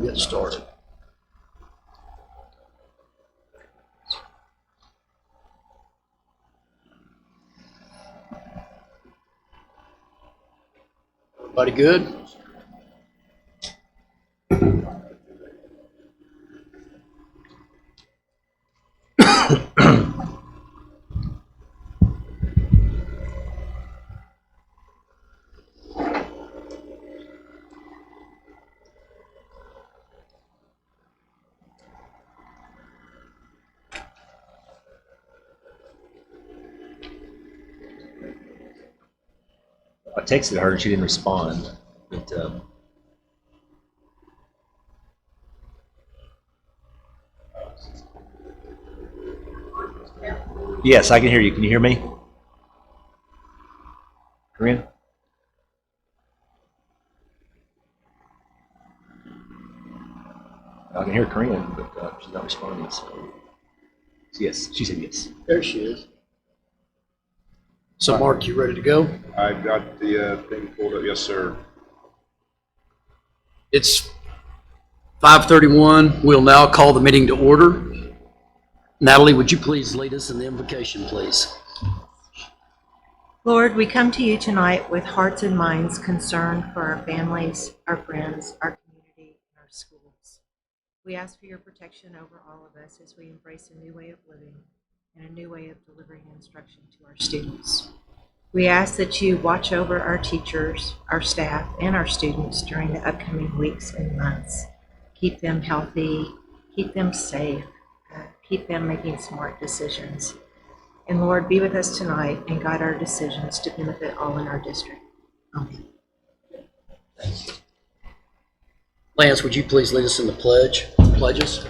get started. Everybody good? I texted her and she didn't respond. But, yes, I can hear you. Can you hear me? Corinne? I can hear Corinne, but she's not responding. So yes, she said yes. There she is. So, Mark, you ready to go? I've got the thing pulled up. Yes, sir. It's 5:31. We'll now call the meeting to order. Natalie, would you please lead us in the invocation, please? Lord, we come to you tonight with hearts and minds concerned for our families, our friends, our community, and our schools. We ask for your protection over all of us as we embrace a new way of living and a new way of delivering instruction to our students. We ask that you watch over our teachers, our staff, and our students during the upcoming weeks and months. Keep them healthy, keep them safe, keep them making smart decisions. And Lord, be with us tonight and guide our decisions to benefit all in our district. Amen. Lance, would you please lead us in the pledges?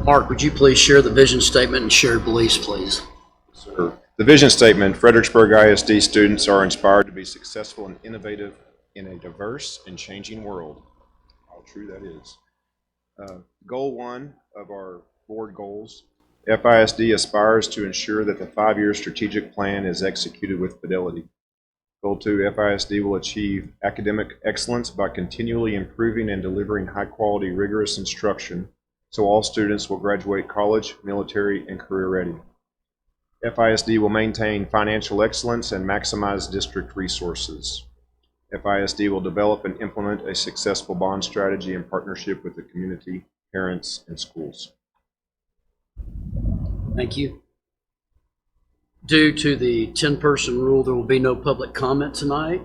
Mark, would you please share the vision statement and shared beliefs, please? Sir. The vision statement: Fredericksburg ISD students are inspired to be successful and innovative in a diverse and changing world. How true that is. Goal 1 of our board goals: FISD aspires to ensure that the 5-year strategic plan is executed with fidelity. Goal 2: FISD will achieve academic excellence by continually improving and delivering high-quality, rigorous instruction so all students will graduate college, military, and career ready. FISD will maintain financial excellence and maximize district resources. FISD will develop and implement a successful bond strategy in partnership with the community, parents, and schools. Thank you. Due to the 10-person rule, there will be no public comment tonight.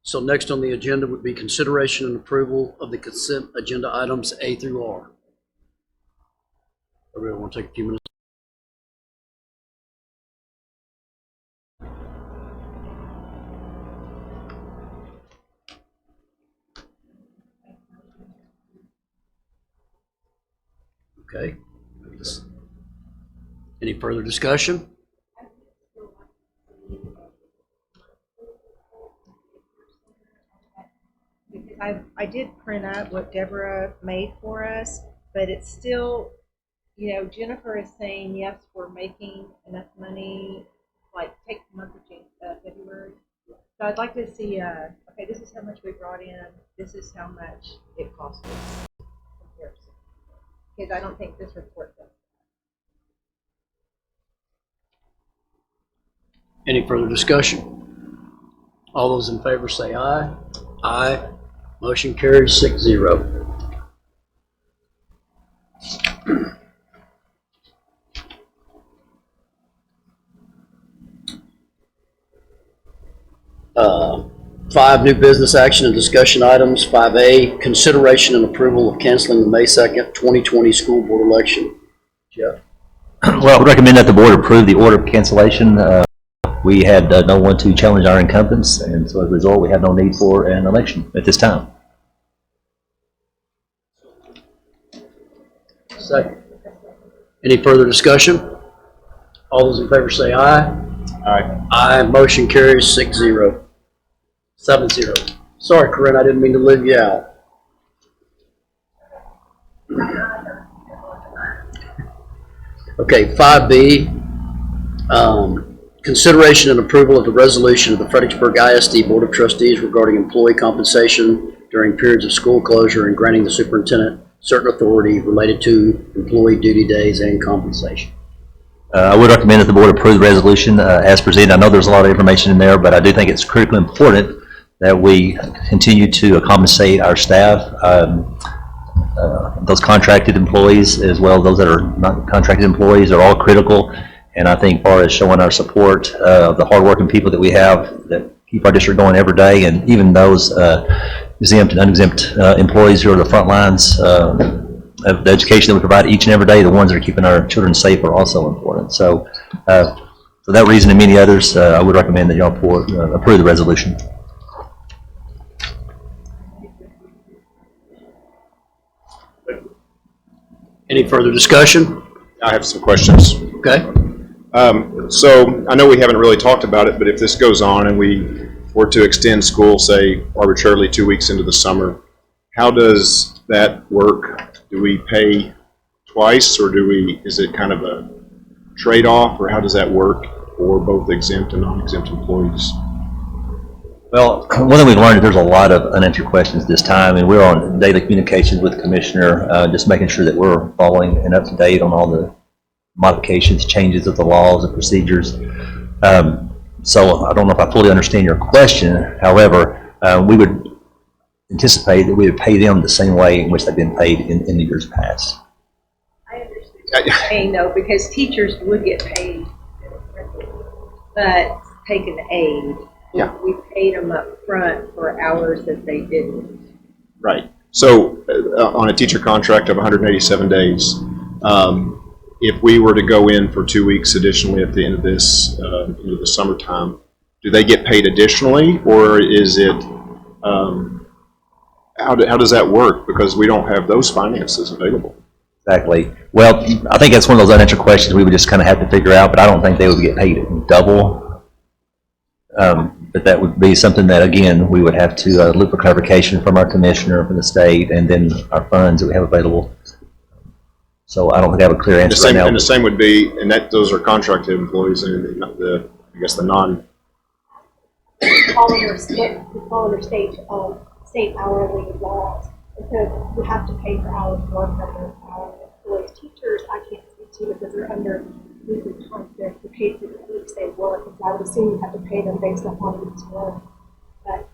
So next on the agenda would be consideration and approval of the consent agenda items A through R. Everybody want to take a few minutes? Okay. Any further discussion? I did print up what Deborah made for us, but it's still, you know, Jennifer is saying, yes, we're making enough money, like take the month of February. So I'd like to see, okay, this is how much we brought in, this is how much it cost us comparison. Because I don't think this report does. Any further discussion? All those in favor say aye. Aye. Motion carries 6-0. Five new business action and discussion items. 5A, consideration and approval of canceling the May 2nd, 2020 school board election. Jeff? Well, I would recommend that the board approve the order of cancellation. We had no one to challenge our incumbents, and so as a result, we have no need for an election at this time. Second. Any further discussion? All those in favor say aye. Aye. Aye. Motion carries 6-0. 7-0. Sorry, Corinne, I didn't mean to leave you out. Okay, 5B, consideration and approval of the resolution of the Fredericksburg ISD Board of Trustees regarding employee compensation during periods of school closure and granting the superintendent certain authority related to employee duty days and compensation. I would recommend that the board approve the resolution as presented. I know there's a lot of information in there, but I do think it's critically important that we continue to compensate our staff, those contracted employees as well as those that are not contracted employees are all critical. And I think as far as showing our support of the hardworking people that we have that keep our district going every day, and even those exempt and unexempt employees who are the front lines of the education that we provide each and every day, the ones that are keeping our children safe are also important. So for that reason and many others, I would recommend that y'all approve the resolution. Any further discussion? I have some questions. Okay. So I know we haven't really talked about it, but if this goes on and we were to extend school, say arbitrarily 2 weeks into the summer, how does that work? Do we pay twice, or is it kind of a trade-off, or how does that work for both exempt and non-exempt employees? Well, one thing we've learned is there's a lot of unanswered questions this time, and we're on daily communications with the commissioner, just making sure that we're following and up to date on all the modifications, changes of the laws and procedures. So I don't know if I fully understand your question. However, we would anticipate that we would pay them the same way in which they've been paid in the years past. I understand paying though, because teachers would get paid, but taking aid. Yeah. We paid them up front for hours that they didn't. Right. So on a teacher contract of 187 days, if we were to go in for 2 weeks additionally at the end of this, into the summertime, do they get paid additionally, or is it, how does that work? Because we don't have those finances available. Exactly. Well, I think that's one of those unanswered questions we would just kind of have to figure out, but I don't think they would get paid double. But that would be something that, again, we would have to look for clarification from our commissioner, from the state, and then our funds that we have available. So I don't think I have a clear answer right now. And the same would be, and those are contracted employees, and I guess the non. All under state hourly laws. And so you have to pay for hours worked under hourly employees. Teachers, I can't speak to because they're under weekly contracts. They're paid for the weeks they work. And so I would assume you have to pay them based upon weeks work. But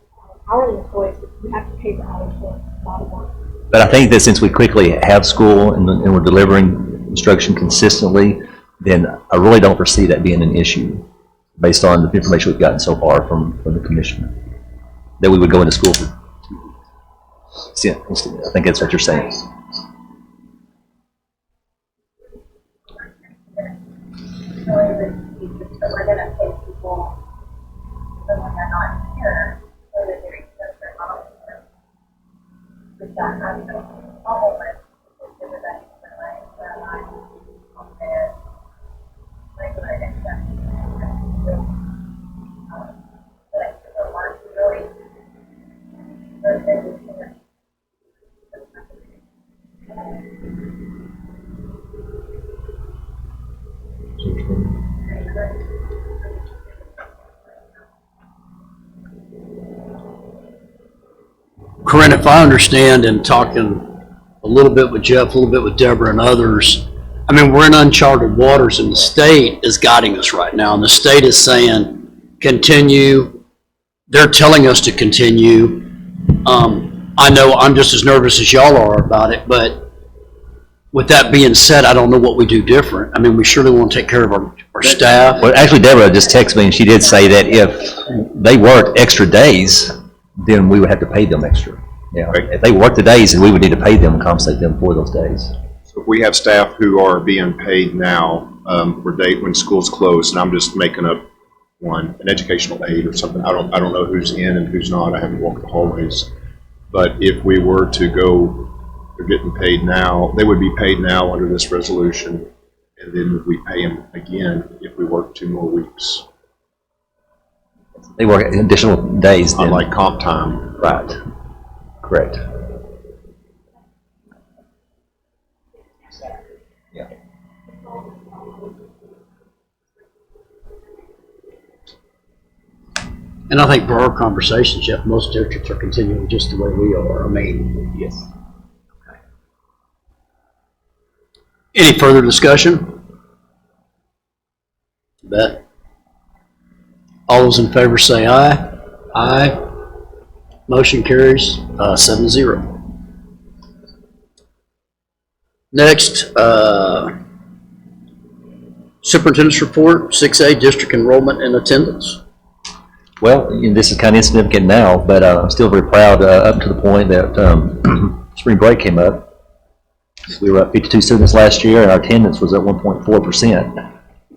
hourly employees, you have to pay for hours worked, not a work. But I think that since we quickly have school and we're delivering instruction consistently, then I really don't foresee that being an issue based on the information we've gotten so far from the commissioner, that we would go into school for 2 weeks. I think that's what you're saying. We're going to pay people even when they're not here, so that they're exempt or not exempt. With that, I'm going to follow with everybody tonight, where I'm on their regular exempt. But I think the market really, so they would hear. Corinne, if I understand, and talking a little bit with Jeff, a little bit with Deborah and others, I mean, we're in uncharted waters, and the state is guiding us right now, and the state is saying, continue. They're telling us to continue. I know I'm just as nervous as y'all are about it, but with that being said, I don't know what we do different. I mean, we surely want to take care of our staff. Well, actually, Deborah just texted me, and she did say that if they worked extra days, then we would have to pay them extra. Yeah. Right. If they work the days, then we would need to pay them and compensate them for those days. So if we have staff who are being paid now when school's closed, and I'm just making up an educational aid or something. I don't know who's in and who's not. I haven't walked the hallways. But if we were to go They're getting paid now. They would be paid now under this resolution, and then we pay them again if we work 2 more weeks, They work additional days then. unlike comp time. Right. Correct. Yeah. And I think for our conversations, Jeff, most districts are continuing just the way we are. I mean, Yes. any further discussion? Bet. All those in favor say aye. Aye. Motion carries 7-0. Next, Superintendent's report, 6A, district enrollment and attendance. Well, this is kind of insignificant now, but I'm still very proud up to the point that spring break came up. We were up 52 students last year, and our attendance was at 1.4%.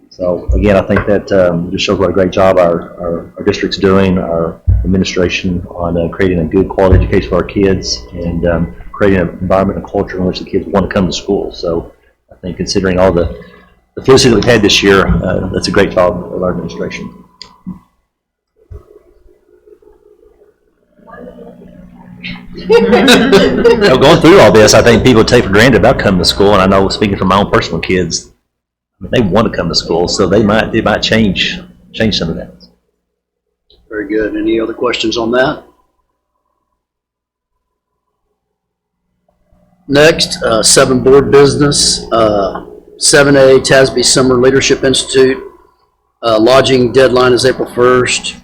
So again, I think that just shows what a great job our district's doing, our administration on creating a good quality education for our kids and creating an environment and culture in which the kids want to come to school. So I think considering all the felicity that we've had this year, that's a great job of our administration. Going through all this, I think people take for granted about coming to school, and I know, speaking from my own personal kids, they want to come to school, so they might change some of that. Very good. Any other questions on that? Next, 7 board business, 7A, TASB Summer Leadership Institute. Lodging deadline is April 1st.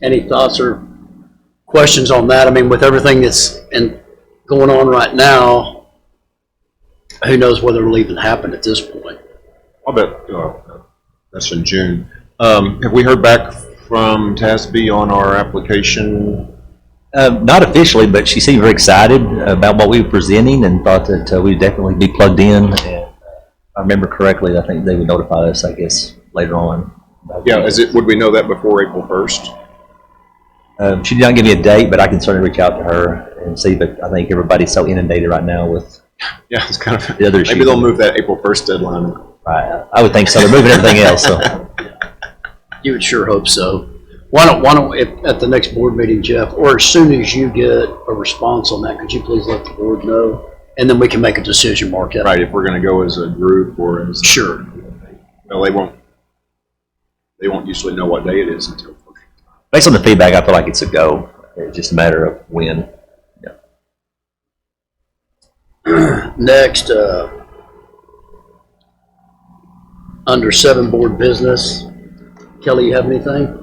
Any thoughts or questions on that? I mean, with everything that's going on right now, who knows whether it'll even happen at this point? I'll bet that's in June. Have we heard back from TASB on our application? Not officially, but she seemed very excited about what we were presenting and thought that we'd definitely be plugged in. And if I remember correctly, I think they would notify us, I guess, later on. Yeah, would we know that before April 1st? She did not give me a date, but I can certainly reach out to her and see. But I think everybody's so inundated right now with it's kind of the other issues. Maybe they'll move that April 1st deadline. Right, I would think so. They're moving everything else. So You would sure hope so. Why don't if, at the next board meeting, Jeff, or as soon as you get a response on that, could you please let the board know, and then we can make a decision, Mark. Right, if we're going to go as a group or as Sure. Well, they won't usually know what day it is until. based on the feedback, I feel like it's a go. It's just a matter of when. Yeah. Next, under 7 board business, Kelly, you have anything?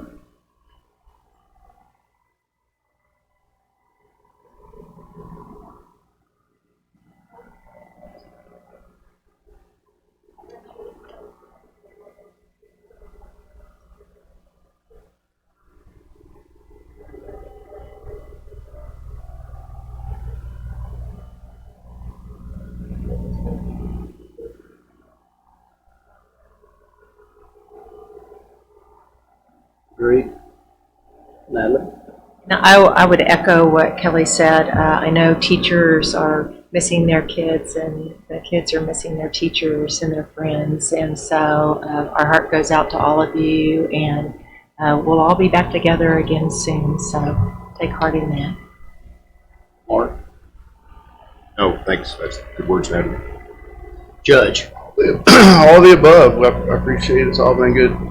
Agreed. Natalie? Now, I would echo what Kelly said. I know teachers are missing their kids, and the kids are missing their teachers and their friends. And so our heart goes out to all of you, and we'll all be back together again soon. So take heart in that. Mark? No, thanks. That's good words, Natalie. Judge? All of the above. I appreciate it. It's all been good